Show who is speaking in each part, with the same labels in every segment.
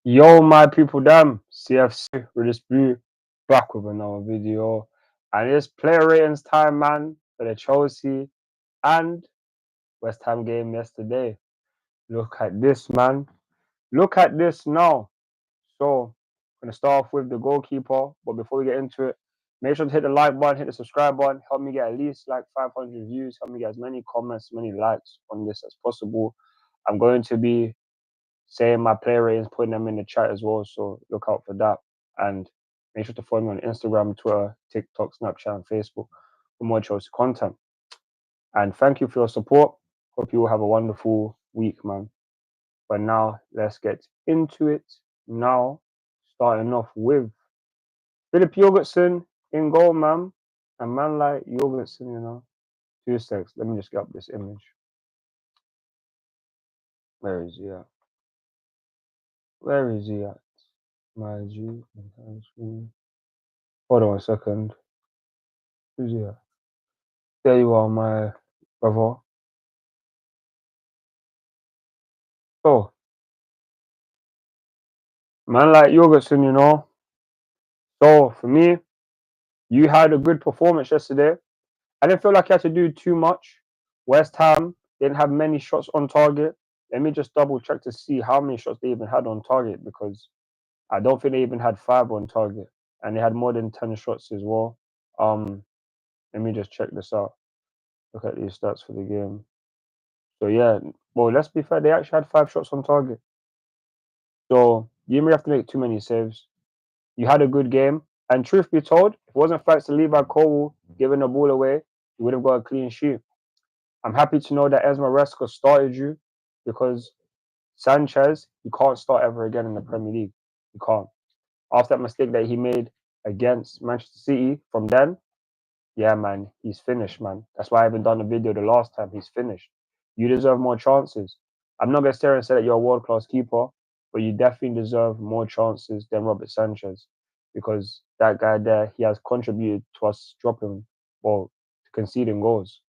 Speaker 1: Yo, my people, damn CFC with this blue back with another video, and it's player ratings time, man, for the Chelsea and West Ham game yesterday. Look at this, man. Look at this now. So, I'm gonna start off with the goalkeeper, but before we get into it, make sure to hit the like button, hit the subscribe button, help me get at least like 500 views, help me get as many comments, many likes on this as possible. I'm going to be saying my player ratings, putting them in the chat as well. So look out for that. And make sure to follow me on Instagram, Twitter, TikTok, Snapchat, and Facebook for more Chelsea content. And thank you for your support. Hope you all have a wonderful week, man. But now let's get into it. Now, starting off with Philip Jorgensen in goal, man. A man like Jorgensen, 2 secs. Let me just get up this image. Where is he at? Where is he at? My G. Hold on a second. Who's he at? There you are, my brother. So, man like Jorgensen. So, for me, you had a good performance yesterday. I didn't feel like you had to do too much. West Ham didn't have many shots on target. Let me just double check to see how many shots they even had on target because I don't think they even had 5 on target. And they had more than 10 shots as well. Let me just check this out. Look at these stats for the game. So, yeah, well, let's be fair. They actually had 5 shots on target. So you didn't really have to make too many saves. You had a good game. And truth be told, if it wasn't thanks to Levi Cole giving the ball away, you would have got a clean sheet. I'm happy to know that Enzo Maresca started you because Sanchez, you can't start ever again in the Premier League. You can't. After that mistake that he made against Manchester City, from then, yeah, man, he's finished, man. That's why I haven't done a video the last time. He's finished. You deserve more chances. I'm not gonna stare and say that you're a world class keeper, but you definitely deserve more chances than Robert Sanchez because that guy there, he has contributed to us dropping, well, conceding goals.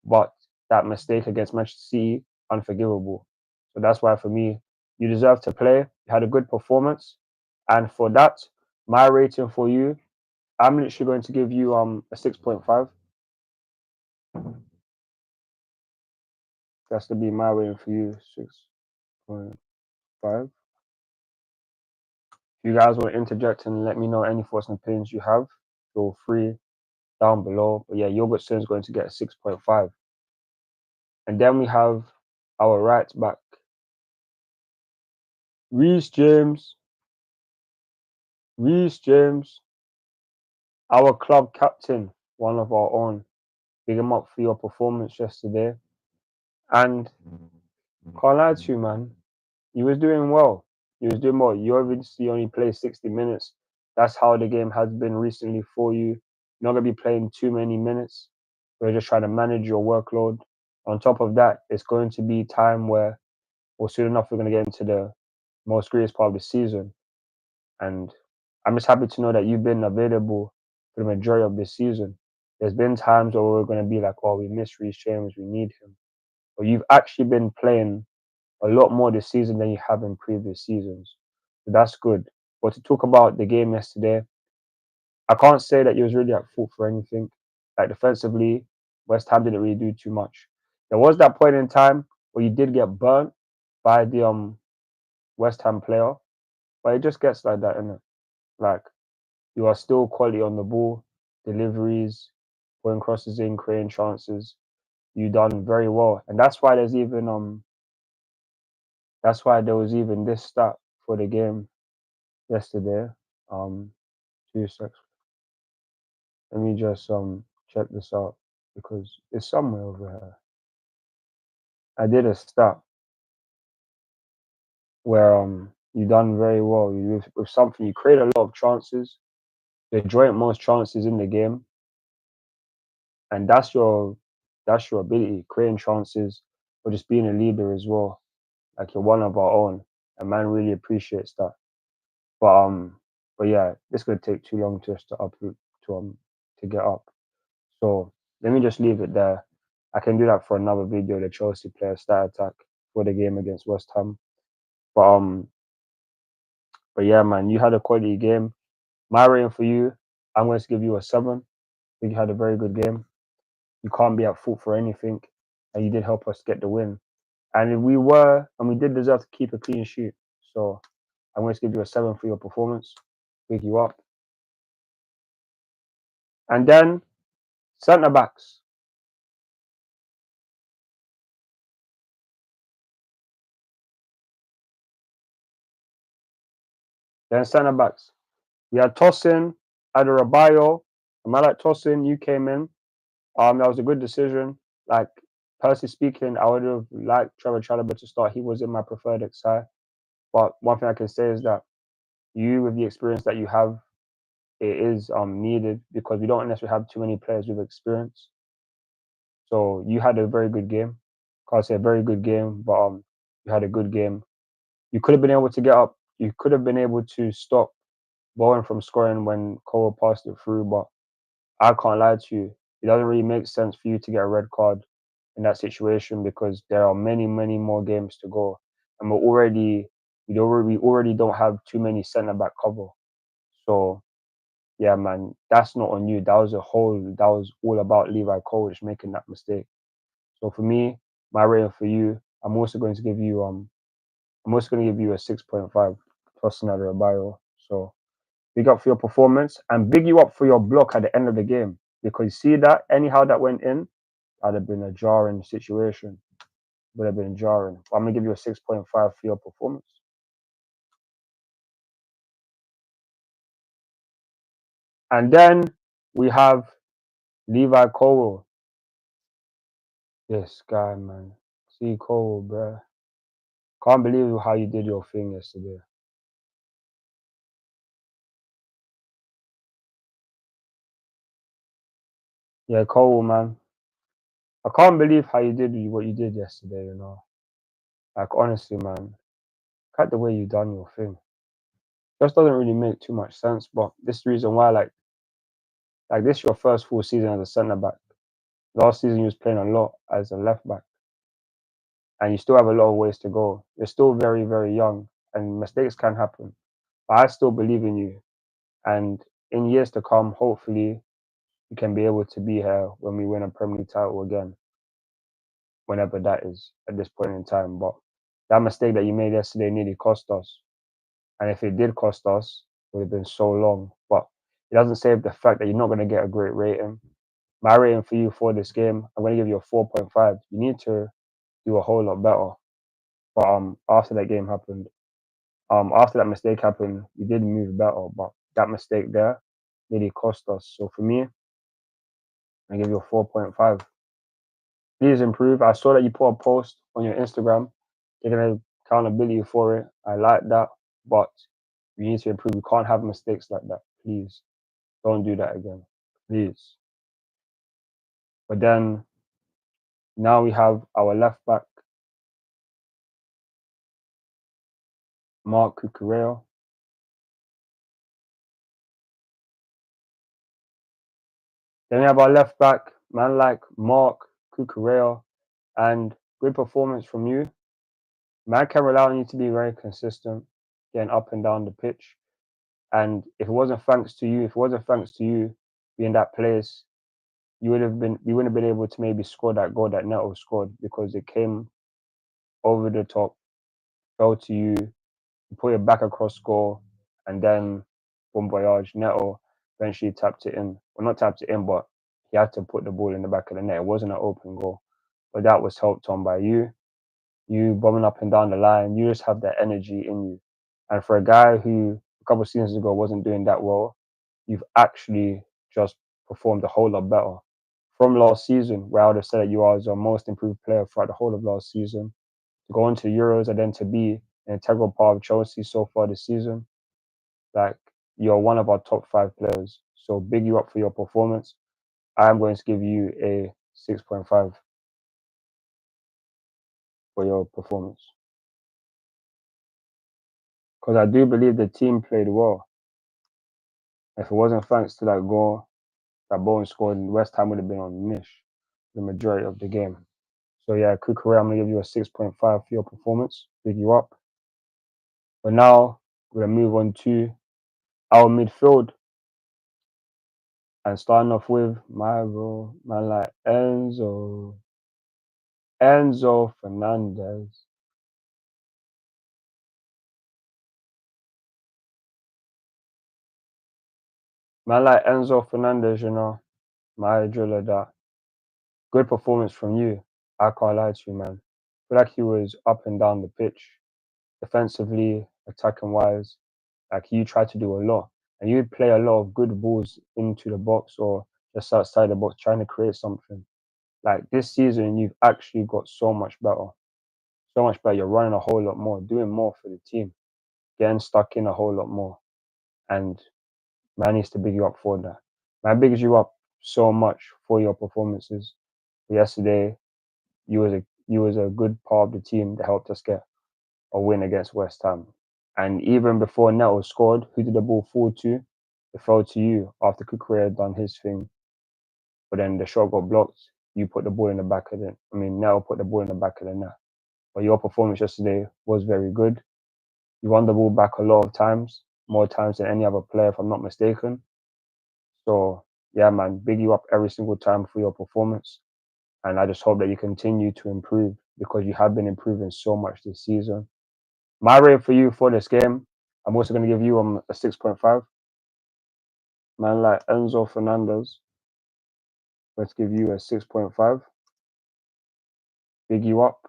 Speaker 1: But that mistake against Manchester City, unforgivable. So that's why for me, you deserve to play. You had a good performance, and for that, my rating for you, I'm literally going to give you a 6.5. That's to be my rating for you, 6.5. If you guys want to interject and let me know any thoughts and opinions you have, feel free down below. But yeah, Jorgensen is going to get a 6.5. And then we have our right back, Reece James. Reece James, our club captain, one of our own. Big him up for your performance yesterday. And can't lie to you, man. He was doing well. He was doing well. You obviously only play 60 minutes. That's how the game has been recently for you. You're not going to be playing too many minutes. We're just trying to manage your workload. On top of that, it's going to be time where, well, soon enough, we're going to get into the most greatest part of the season. And I'm just happy to know that you've been available for the majority of this season. There's been times where we're going to be like, oh, we miss Reece James, we need him. But you've actually been playing a lot more this season than you have in previous seasons. So that's good. But to talk about the game yesterday, I can't say that you was really at fault for anything. Like defensively, West Ham didn't really do too much. There was that point in time where you did get burnt by the West Ham player, but it just gets like that, innit? Like you are still quality on the ball, deliveries, putting crosses in, creating chances. You done very well, and that's why there was even this stat for the game yesterday. Um, 2 seconds. Let me just check this out because it's somewhere over here. I did a stat where you done very well. With something you create a lot of chances, the joint most chances in the game, and that's your ability, creating chances, or just being a leader as well. Like you're one of our own, and man really appreciates that. But but yeah, this could take too long just to upload to get up. So let me just leave it there. I can do that for another video, the Chelsea player stat attack for the game against West Ham. But But yeah, man, you had a quality game. My rating for you, I'm going to give you a 7. I think you had a very good game. You can't be at fault for anything, and you did help us get the win. And we did deserve to keep a clean sheet. So I'm going to give you a 7 for your performance. Pick you up. And then centre backs. Then centre backs. We had Tosin, Adebayo. Am I like Tosin? You came in. That was a good decision. Like personally speaking, I would have liked Trevor Chalobah to start. He was in my preferred XI. But one thing I can say is that you, with the experience that you have, it is needed because we don't necessarily have too many players with experience. So you had a very good game. Can't say a very good game, but you had a good game. You could have been able to get up. You could have been able to stop Bowen from scoring when Cole passed it through, but I can't lie to you. It doesn't really make sense for you to get a red card in that situation because there are many, many more games to go, and we already don't have too many centre back cover. So yeah, man, that's not on you. That was all about Levi Colwill making that mistake. So for me, my rating for you, I'm also going to give you a 6.5 plus another bio. So big up for your performance and big you up for your block at the end of the game because you see that anyhow that went in, that'd have been a jarring situation. Would have been jarring. I'm gonna give you a 6.5 for your performance. And then we have Levi Cole. This guy, man. See Cole, bruh. Can't believe how you did your thing yesterday. Yeah, Cole, man. I can't believe how you did what you did yesterday, you know. Like honestly, man. Look at the way you done your thing. Just doesn't really make too much sense, but this is the reason why, like this is your first full season as a centre back. Last season you was playing a lot as a left back. And you still have a lot of ways to go. You're still very, very young and mistakes can happen. But I still believe in you. And in years to come, hopefully you can be able to be here when we win a Premier League title again, whenever that is at this point in time. But that mistake that you made yesterday nearly cost us. And if it did cost us, it would have been so long. But it doesn't save the fact that you're not going to get a great rating. My rating for you for this game, I'm going to give you a 4.5. You need to do a whole lot better. But after that game happened, after that mistake happened, we did move better. But that mistake there really cost us. So for me, I give you a 4.5. Please improve. I saw that you put a post on your Instagram taking accountability for it. I like that, but you need to improve. You can't have mistakes like that. Please don't do that again. Please. But then now we have our left back, Mark Cucurella. Then we have our left back, man like Mark Cucurella, and good performance from you. Man can rely on you to be very consistent, getting up and down the pitch. And if it wasn't thanks to you, being that place, we wouldn't have been able to maybe score that goal that Neto scored because it came over the top, fell to you, you put it back across goal, and then Bon Voyage Neto eventually tapped it in. Well, not tapped it in, but he had to put the ball in the back of the net. It wasn't an open goal, but that was helped on by you. You bombing up and down the line. You just have that energy in you. And for a guy who a couple of seasons ago wasn't doing that well, you've actually just performed a whole lot better. From last season, where I would have said that you are the most improved player throughout the whole of last season, to go into Euros and then to be an integral part of Chelsea so far this season, like you're one of our top 5 players. So big you up for your performance. I'm going to give you a 6.5 for your performance. Because I do believe the team played well. If it wasn't thanks to that goal that Bowen scored, West Ham would have been on niche the majority of the game. So yeah, Cucurella, I'm gonna give you a 6.5 for your performance. Big you up. But now We're gonna move on to our midfield and starting off with my bro, man like Enzo Fernandez. Man like Enzo Fernandez, my driller that. Good performance from you. I can't lie to you, man. I feel like he was up and down the pitch, defensively, attacking wise. Like you tried to do a lot, and you'd play a lot of good balls into the box or just outside the box, trying to create something. Like this season, you've actually got so much better, so much better. You're running a whole lot more, doing more for the team, getting stuck in a whole lot more, and man needs to big you up for that. Man bigs you up so much for your performances. Yesterday, you was a good part of the team that helped us get a win against West Ham. And even before Neto scored, who did the ball fall to? It fell to you after Kukurea had done his thing. But then the shot got blocked. You put the ball in the back of it. I mean, Neto put the ball in the back of the net. But your performance yesterday was very good. You won the ball back a lot of times, more times than any other player, if I'm not mistaken. So, yeah, man, big you up every single time for your performance. And I just hope that you continue to improve because you have been improving so much this season. My rate for you for this game, I'm also going to give you a 6.5. Man like Enzo Fernandez, let's give you a 6.5. Big you up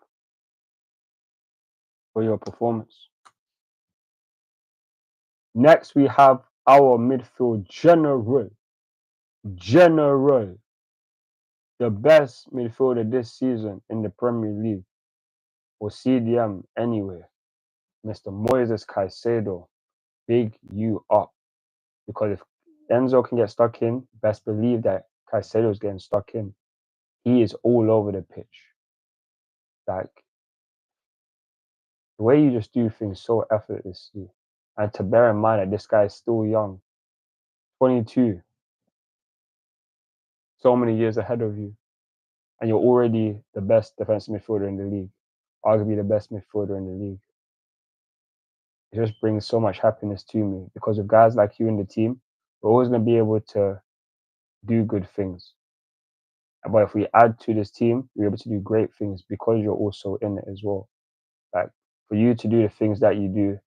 Speaker 1: for your performance. Next, we have our midfield general, the best midfielder this season in the Premier League, or CDM anyway, Mr. Moises Caicedo. Big you up. Because if Enzo can get stuck in, best believe that Caicedo's getting stuck in. He is all over the pitch. Like, the way you just do things so effortlessly. And to bear in mind that this guy is still young, 22, so many years ahead of you. And you're already the best defensive midfielder in the league, arguably the best midfielder in the league. It just brings so much happiness to me because with guys like you in the team, we're always going to be able to do good things. But if we add to this team, we're able to do great things because you're also in it as well. Like for you to do the things that you do,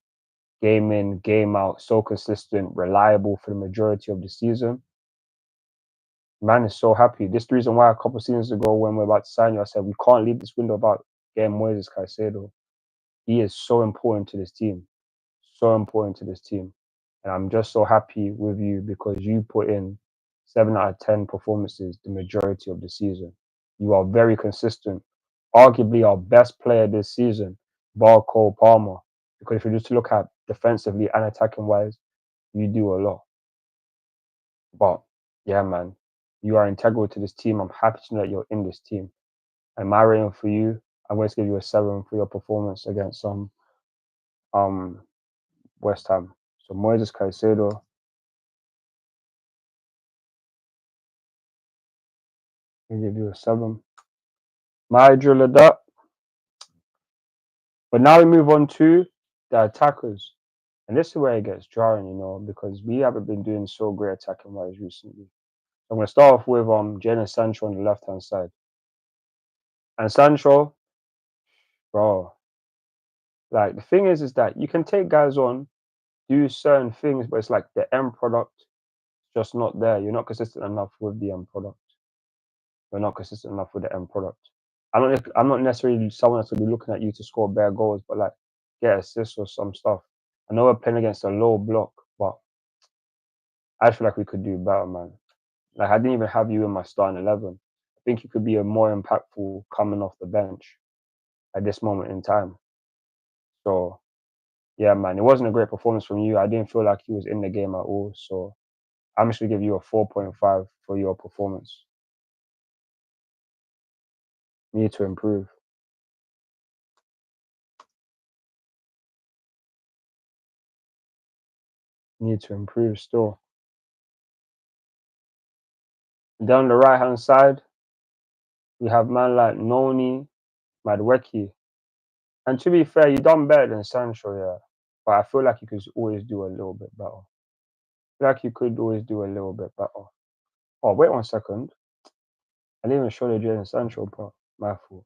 Speaker 1: game in, game out, so consistent, reliable for the majority of the season, man is so happy. This is the reason why a couple of seasons ago when we're about to sign you, I said we can't leave this window about getting Moises Caicedo. He is so important to this team. So important to this team. And I'm just so happy with you because you put in 7 out of 10 performances the majority of the season. You are very consistent. Arguably our best player this season, bar Cole Palmer. Because if you just look at defensively and attacking wise, you do a lot. But yeah, man, you are integral to this team. I'm happy to know that you're in this team. And my rating for you, I'm going to give you a 7 for your performance against um West Ham. So Moises Caicedo, I give you a 7. My driller that. But now we move on to the attackers. And this is where it gets jarring, because we haven't been doing so great attacking wise recently. I'm going to start off with Jadon Sancho on the left hand side. And Sancho, bro, like the thing is that you can take guys on, do certain things, but it's like the end product just not there. You're not consistent enough with the end product. You're not consistent enough with the end product. I'm not necessarily someone that's gonna be looking at you to score bare goals, but like get assists or some stuff. I know we're playing against a low block, but I feel like we could do better, man. Like I didn't even have you in my starting 11. I think you could be a more impactful coming off the bench at this moment in time. So yeah, man, it wasn't a great performance from you. I didn't feel like he was in the game at all. So I'm just gonna give you a 4.5 for your performance. Need to improve. Need to improve still. Down the right hand side, we have man like Noni, Madweki. And to be fair, you done better than Sancho, yeah. but I feel like you could always do a little bit better. I feel like you could always do a little bit better. Oh, wait 1 second. I didn't even show the Jadon Sancho part. My fault.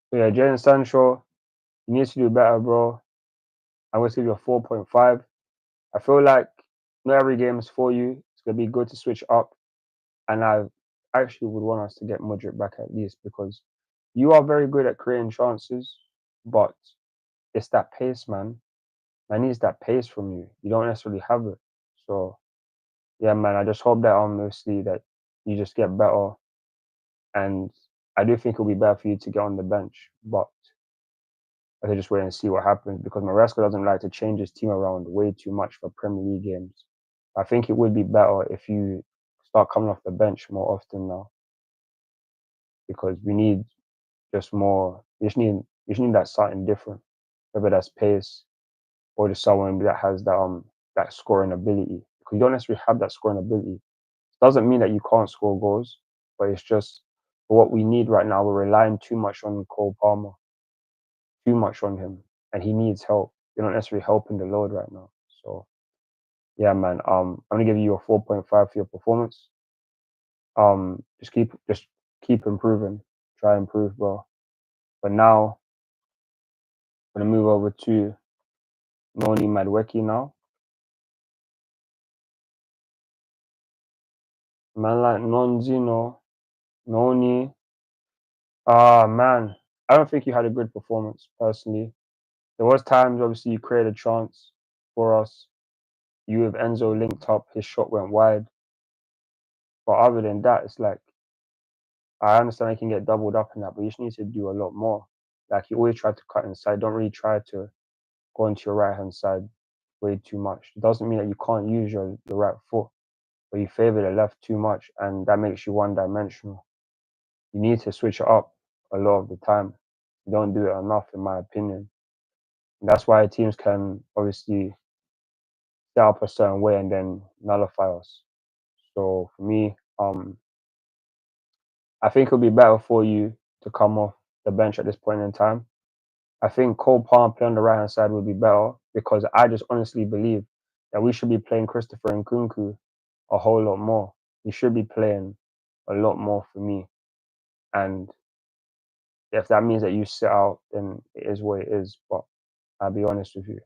Speaker 1: So yeah, Jadon Sancho, you need to do better, bro. I'm going to give you a 4.5. I feel like not every game is for you. It's going to be good to switch up. And I actually would want us to get Modric back at least because you are very good at creating chances, but it's that pace, man. Man needs that pace from you. You don't necessarily have it. So yeah, man, I just hope that honestly that you just get better. And I do think it'll be better for you to get on the bench, but I can just wait and see what happens because Maresca doesn't like to change his team around way too much for Premier League games. I think it would be better if you start coming off the bench more often now because we need just more. You just need that something different, whether that's pace or just someone that has that scoring ability. Because you don't necessarily have that scoring ability. Doesn't mean that you can't score goals, but it's just for what we need right now. We're relying too much on Cole Palmer, too much on him, and he needs help. You're not necessarily helping the load right now. So yeah, man. I'm gonna give you a 4.5 for your performance. Just keep improving. Try improve, bro. But now I'm gonna move over to Noni Madweki now. Man like Nonzino, Noni. Ah man, I don't think you had a good performance personally. There was times obviously you created a chance for us. You with Enzo linked up, his shot went wide. But other than that, it's like I understand I can get doubled up in that, but you just need to do a lot more. Like you always try to cut inside, don't really try to go into your right hand side way too much. It doesn't mean that you can't use your right foot, but you favor the left too much, and that makes you one dimensional. You need to switch it up a lot of the time. You don't do it enough, in my opinion. And that's why teams can obviously set up a certain way and then nullify us. So for me, I think it'll be better for you to come off the bench at this point in time. I think Cole Palmer playing on the right hand side would be better because I just honestly believe that we should be playing Christopher Nkunku a whole lot more. He should be playing a lot more for me. And if that means that you sit out, then it is what it is. But I'll be honest with you.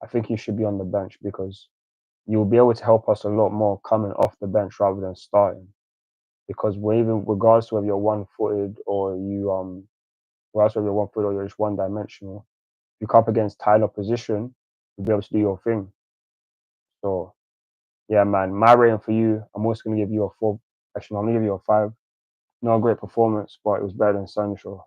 Speaker 1: I think you should be on the bench because you'll be able to help us a lot more coming off the bench rather than starting. Because we're even regardless of whether you're one footed or regardless of whether you're one footed or you're just one dimensional, if you come up against tight opposition, you'll be able to do your thing. So yeah, man, my rating for you, I'm also gonna give you a 4. Actually, I'm gonna give you a 5. Not a great performance, but it was better than Sancho.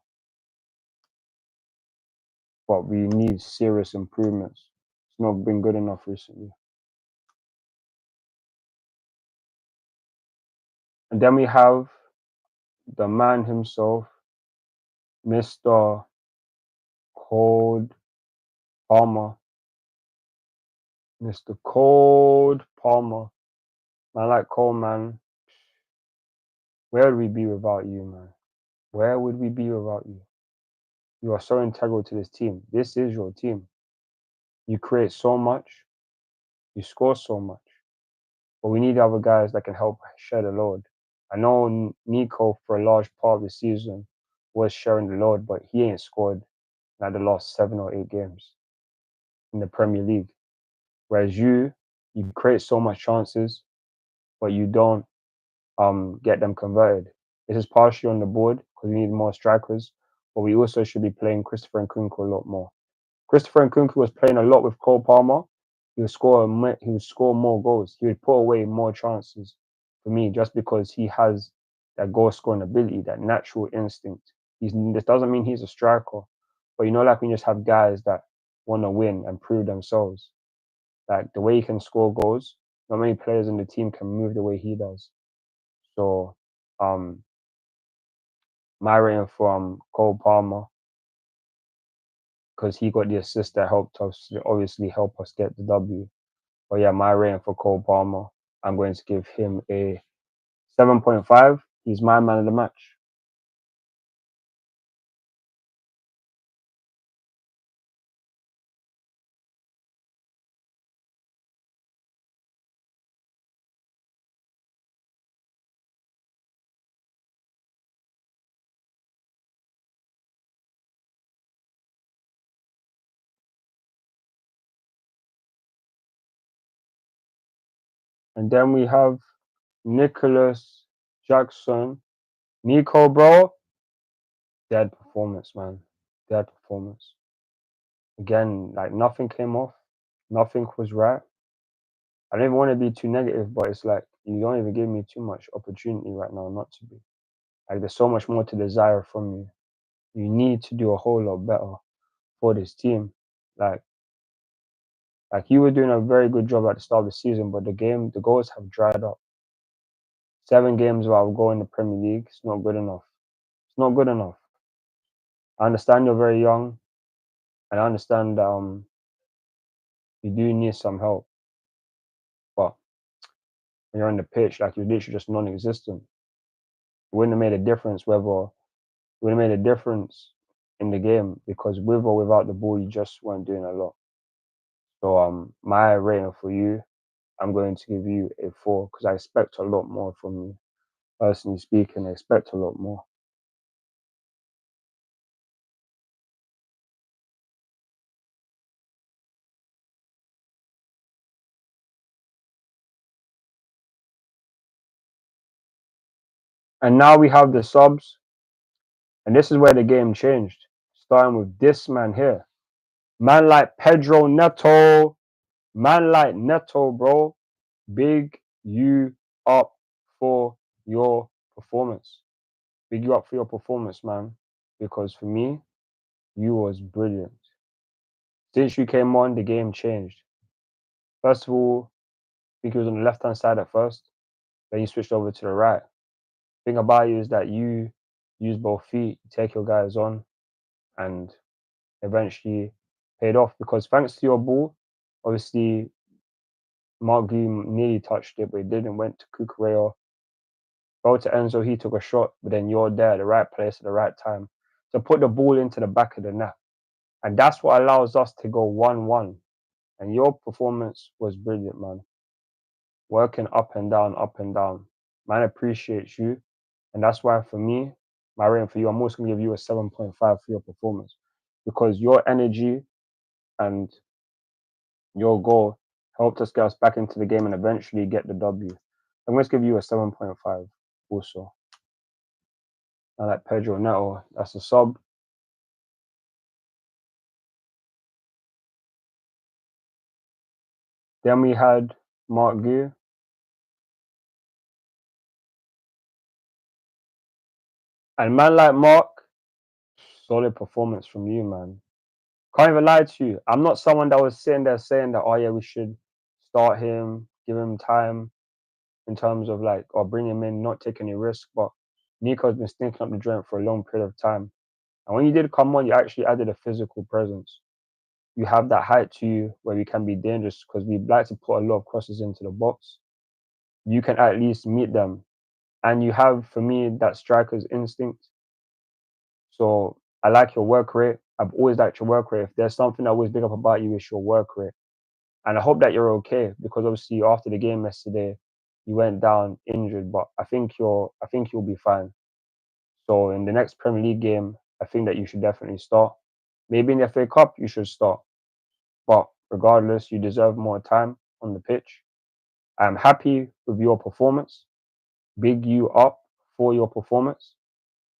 Speaker 1: But we need serious improvements. It's not been good enough recently. And then we have the man himself, Mr. Cold Palmer. Mr. Cold Palmer. Man, like Cole, man. Where would we be without you, man? Where would we be without you? You are so integral to this team. This is your team. You create so much. You score so much. But we need other guys that can help share the load. I know Nico, for a large part of the season, was sharing the load, but he ain't scored in the last 7 or 8 games in the Premier League. Whereas you create so much chances, but you don't get them converted. This is partially on the board because we need more strikers, but we also should be playing Christopher Nkunku a lot more. Christopher Nkunku was playing a lot with Cole Palmer. He would score more goals. He would put away more chances for me just because he has that goal scoring ability, that natural instinct. This doesn't mean he's a striker, but like we just have guys that want to win and prove themselves. Like the way he can score goals, not many players in the team can move the way he does. So, my rating from Cole Palmer because he got the assist that helped us to obviously help us get the W. But yeah, my rating for Cole Palmer, I'm going to give him a 7.5. He's my man of the match. And then we have Nicholas Jackson. Nico, bro, dead performance, man. Dead performance. Again, like nothing came off. Nothing was right. I don't even want to be too negative, but it's like you don't even give me too much opportunity right now not to be. Like there's so much more to desire from you. You need to do a whole lot better for this team. Like like you were doing a very good job at the start of the season, but the goals have dried up. 7 games without a goal in the Premier League, it's not good enough. It's not good enough. I understand you're very young, and I understand that you do need some help, but when you're on the pitch, like you're literally just non-existent. It wouldn't have made a difference whether it would have made a difference in the game because with or without the ball, you just weren't doing a lot. So my rating for you, I'm going to give you a 4 because I expect a lot more from you. Personally speaking, I expect a lot more. And now we have the subs, and this is where the game changed. Starting with this man here. Man like Pedro Neto. Man like Neto, bro. Big you up for your performance. Big you up for your performance, man. Because for me, you was brilliant. Since you came on, the game changed. First of all, I think he was on the left hand side at first. Then you switched over to the right. Thing about you is that you use both feet, take your guys on, and eventually paid off because thanks to your ball, obviously Mark Gui nearly touched it, but he didn't. Went to Kukurea, go to Enzo, he took a shot, but then you're there, the right place at the right time to put the ball into the back of the net. And that's what allows us to go 1-1. And your performance was brilliant, man. Working up and down, up and down. Man appreciates you. And that's why for me, my rating for you, I'm also gonna give you a 7.5 for your performance. Because your energy and your goal helped us get us back into the game and eventually get the W. I'm going to give you a 7.5 also. I like Pedro Neto. That's a sub. Then we had Mark Gui. And man like Mark, solid performance from you, man. Can't even lie to you. I'm not someone that was sitting there saying that, oh yeah, we should start him, give him time in terms of like, or bring him in, not take any risk. But Nico's been stinking up the joint for a long period of time. And when you did come on, you actually added a physical presence. You have that height to you where we can be dangerous because we like to put a lot of crosses into the box. You can at least meet them. And you have, for me, that striker's instinct. So I like your work rate. I've always liked your work rate. If there's something I always big up about you, it's your work rate. And I hope that you're okay because obviously after the game yesterday, you went down injured, but I think you'll be fine. So in the next Premier League game, I think that you should definitely start. Maybe in the FA Cup, you should start. But regardless, you deserve more time on the pitch. I'm happy with your performance. Big you up for your performance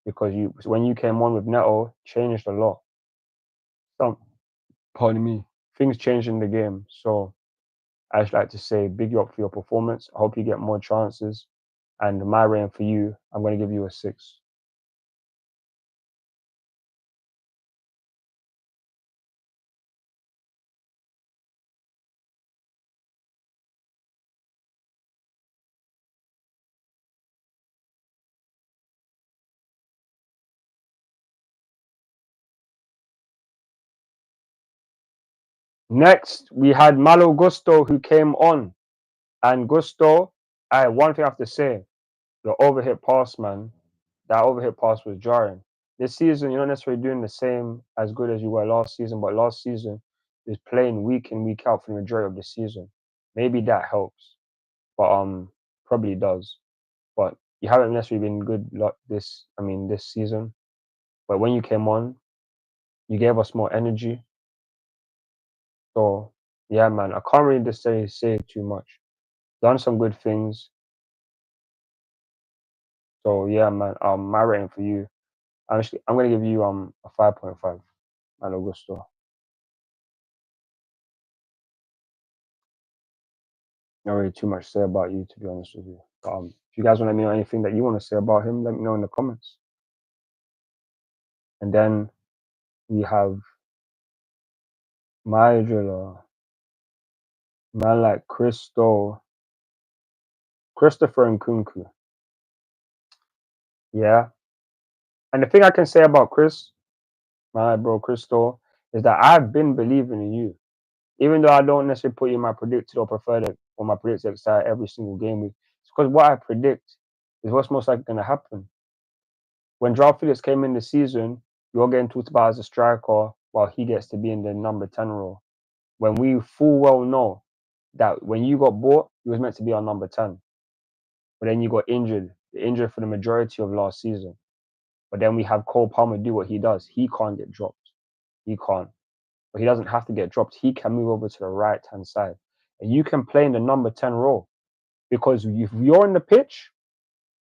Speaker 1: because you when you came on with Neto, changed a lot. Some, pardon me, things changed in the game. So I just like to say big you up for your performance. I hope you get more chances. And my rating for you, I'm going to give you a 6. Next, we had Malo Gusto who came on. And Gusto, one thing I have to say, the overhit pass, man. That overhit pass was jarring. This season, you're not necessarily doing the same as good as you were last season, but last season you was playing week in, week out for the majority of the season. Maybe that helps, but probably does. But you haven't necessarily been good this season. But when you came on, you gave us more energy. So yeah, man, I can't really just say too much. Done some good things. So yeah, man, my rating for you, I'm gonna give you a 5.5, man, Augusto. Not really too much to say about you, to be honest with you. If you guys want to let me know anything that you want to say about him, let me know in the comments. And then we have my driller, man like Christopher Nkunku. Yeah. And the thing I can say about Chris, my bro Christo, is that I've been believing in you. Even though I don't necessarily put you in my predicted or preferred or my predicted side every single game week, it's because what I predict is what's most likely gonna happen. When Joao Felix came in the season, you're getting talked about as a striker while he gets to be in the number 10 role. When we full well know that when you got bought, he was meant to be our number 10. But then you got injured for the majority of last season. But then we have Cole Palmer do what he does. He can't get dropped. He can't. But he doesn't have to get dropped. He can move over to the right hand side. And you can play in the number 10 role. Because if you're in the pitch,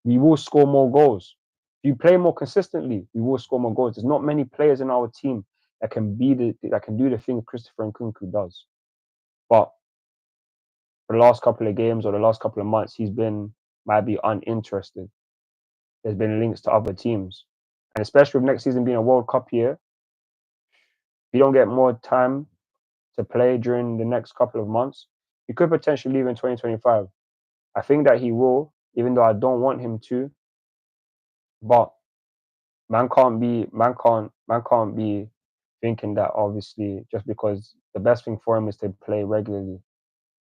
Speaker 1: we will score more goals. If you play more consistently, we will score more goals. There's not many players in our team that can do the thing Christopher Nkunku does. But for the last couple of games or the last couple of months, might be uninterested. There's been links to other teams. And especially with next season being a World Cup year, if you don't get more time to play during the next couple of months, he could potentially leave in 2025. I think that he will, even though I don't want him to. But man can't be thinking that obviously just because the best thing for him is to play regularly.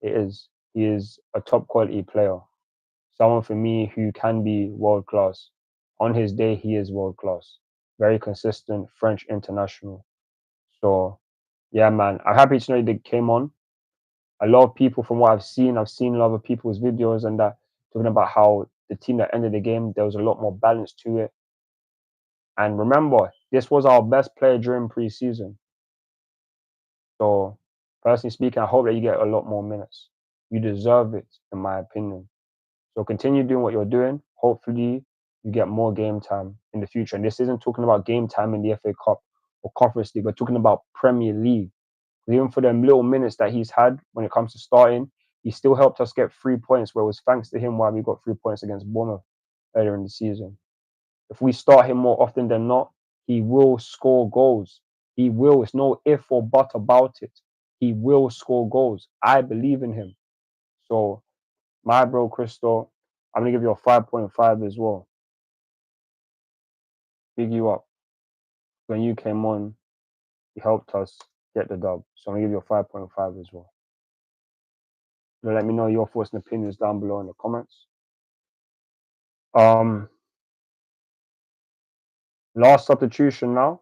Speaker 1: It is. He is a top quality player. Someone for me who can be world class. On his day, he is world class. Very consistent French international. So yeah, man, I'm happy to know they came on. A lot of people, from what I've seen a lot of people's videos and that talking about how the team that ended the game, there was a lot more balance to it. And remember, this was our best player during preseason. So, personally speaking, I hope that you get a lot more minutes. You deserve it, in my opinion. So, continue doing what you're doing. Hopefully, you get more game time in the future. And this isn't talking about game time in the FA Cup or Conference League. We're talking about Premier League. Even for them little minutes that he's had when it comes to starting, he still helped us get 3 points, where it was thanks to him why we got 3 points against Bournemouth earlier in the season. If we start him more often than not, he will score goals. He will. It's no if or but about it. He will score goals. I believe in him. So, my bro, Crystal, I'm going to give you a 5.5 as well. Big you up. When you came on, you helped us get the dub. So, I'm going to give you a 5.5 as well. Let me know your thoughts and opinions down below in the comments. Last substitution now.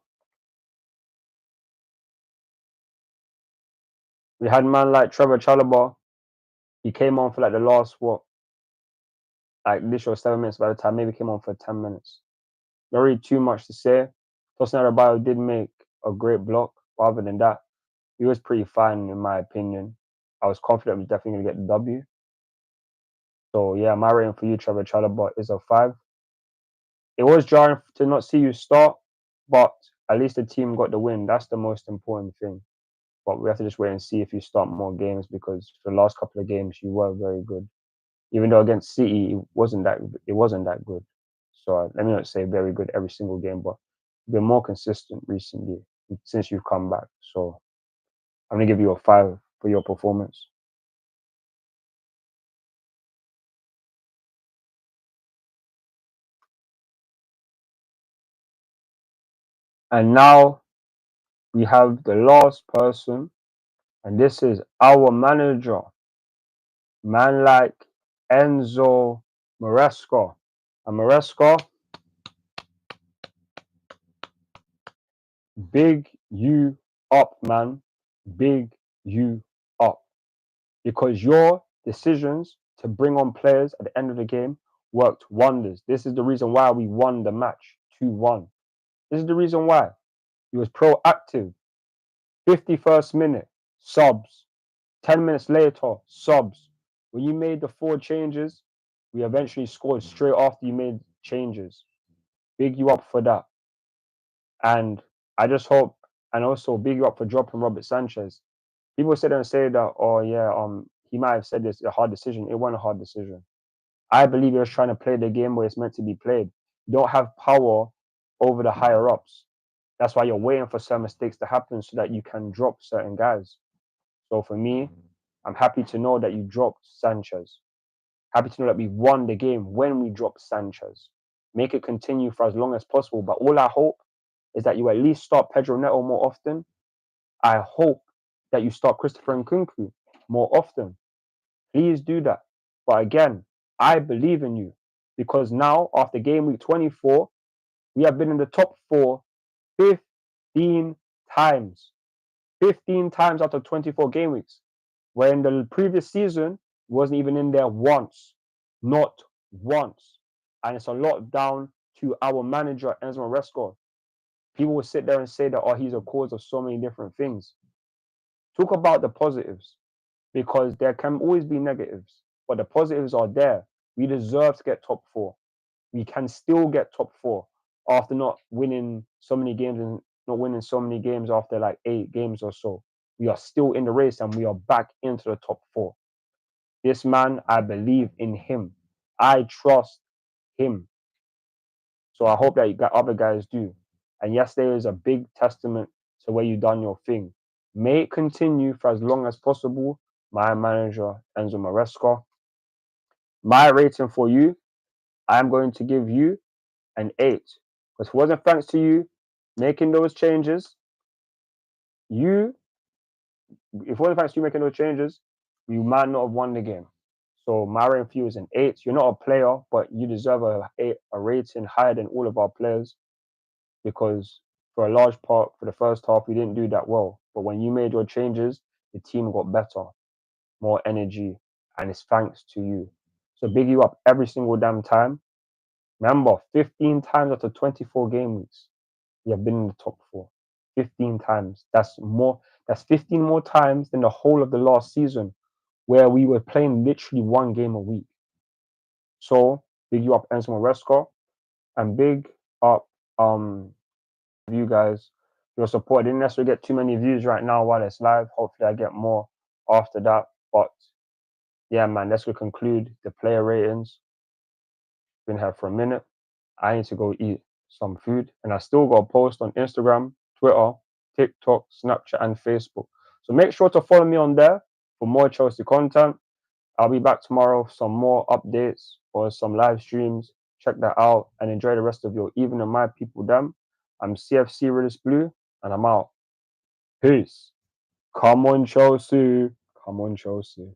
Speaker 1: We had a man like Trevor Chalobah. He came on for like the last this was 7 minutes by the time. Maybe came on for 10 minutes. Not really too much to say. Tosin Adebayo did make a great block. But other than that, he was pretty fine in my opinion. I was confident we were definitely gonna get the W. So yeah, my rating for you, Trevor Chalobah, is a 5. It was jarring to not see you start, but at least the team got the win. That's the most important thing. But we have to just wait and see if you start more games, because for the last couple of games you were very good. Even though against City it wasn't that good. So let me not say very good every single game, but you've been more consistent recently since you've come back. So I'm gonna give you a 5 for your performance. And now we have the last person, and this is our manager, man like Enzo Maresca. And Maresca, big you up, man. Big you up. Because your decisions to bring on players at the end of the game worked wonders. This is the reason why we won the match 2-1. This is the reason why. He was proactive. 51st minute, subs. 10 minutes later, subs. When you made the 4 changes, we eventually scored straight after you made changes. Big you up for that. And I just hope, and also big you up for dropping Robert Sanchez. People sit there and say that, oh yeah, he might have said this a hard decision. It wasn't a hard decision. I believe he was trying to play the game where it's meant to be played. You don't have power over the higher ups. That's why you're waiting for certain mistakes to happen so that you can drop certain guys. So for me, I'm happy to know that you dropped Sanchez. Happy to know that we won the game when we dropped Sanchez. Make it continue for as long as possible. But all I hope is that you at least start Pedro Neto more often. I hope that you start Christopher Nkunku more often. Please do that. But again, I believe in you because now, after game week 24, we have been in the top 4 15 times. 15 times out of 24 game weeks. Where in the previous season, he wasn't even in there once. Not once. And it's a lot down to our manager, Enzo Maresca. People will sit there and say that, oh, he's a cause of so many different things. Talk about the positives, because there can always be negatives, but the positives are there. We deserve to get top 4. We can still get top 4 after not winning so many games and not winning so many games after like 8 games or so. We are still in the race and we are back into the top 4. This man, I believe in him. I trust him. So I hope that other guys do. And yesterday is a big testament to where you done your thing. May it continue for as long as possible. My manager, Enzo Maresca. My rating for you, I'm going to give you an 8. Because if it wasn't thanks to you making those changes, we might not have won the game. So my rating for you is an 8. You're not a player, but you deserve a rating higher than all of our players. Because for a large part, for the first half, we didn't do that well. But when you made your changes, the team got better, more energy, and it's thanks to you. So big you up every single damn time. Remember, 15 times out of 24 game weeks, we have been in the top 4. 15 times. That's 15 more times than the whole of the last season, where we were playing literally 1 game a week. So big you up Enzo Maresca, and big up you guys, your support. I didn't necessarily get too many views right now while it's live. Hopefully I get more after that. But yeah, man, let's go conclude the player ratings. Been here for a minute. I need to go eat some food, and I still got a post on Instagram, Twitter, TikTok, Snapchat, and Facebook. So make sure to follow me on there for more Chelsea content. I'll be back tomorrow for some more updates or some live streams. Check that out and enjoy the rest of your evening, my people. Them. I'm CFC Realist Blue, and I'm out. Peace. Come on, Chelsea. Come on, Chelsea.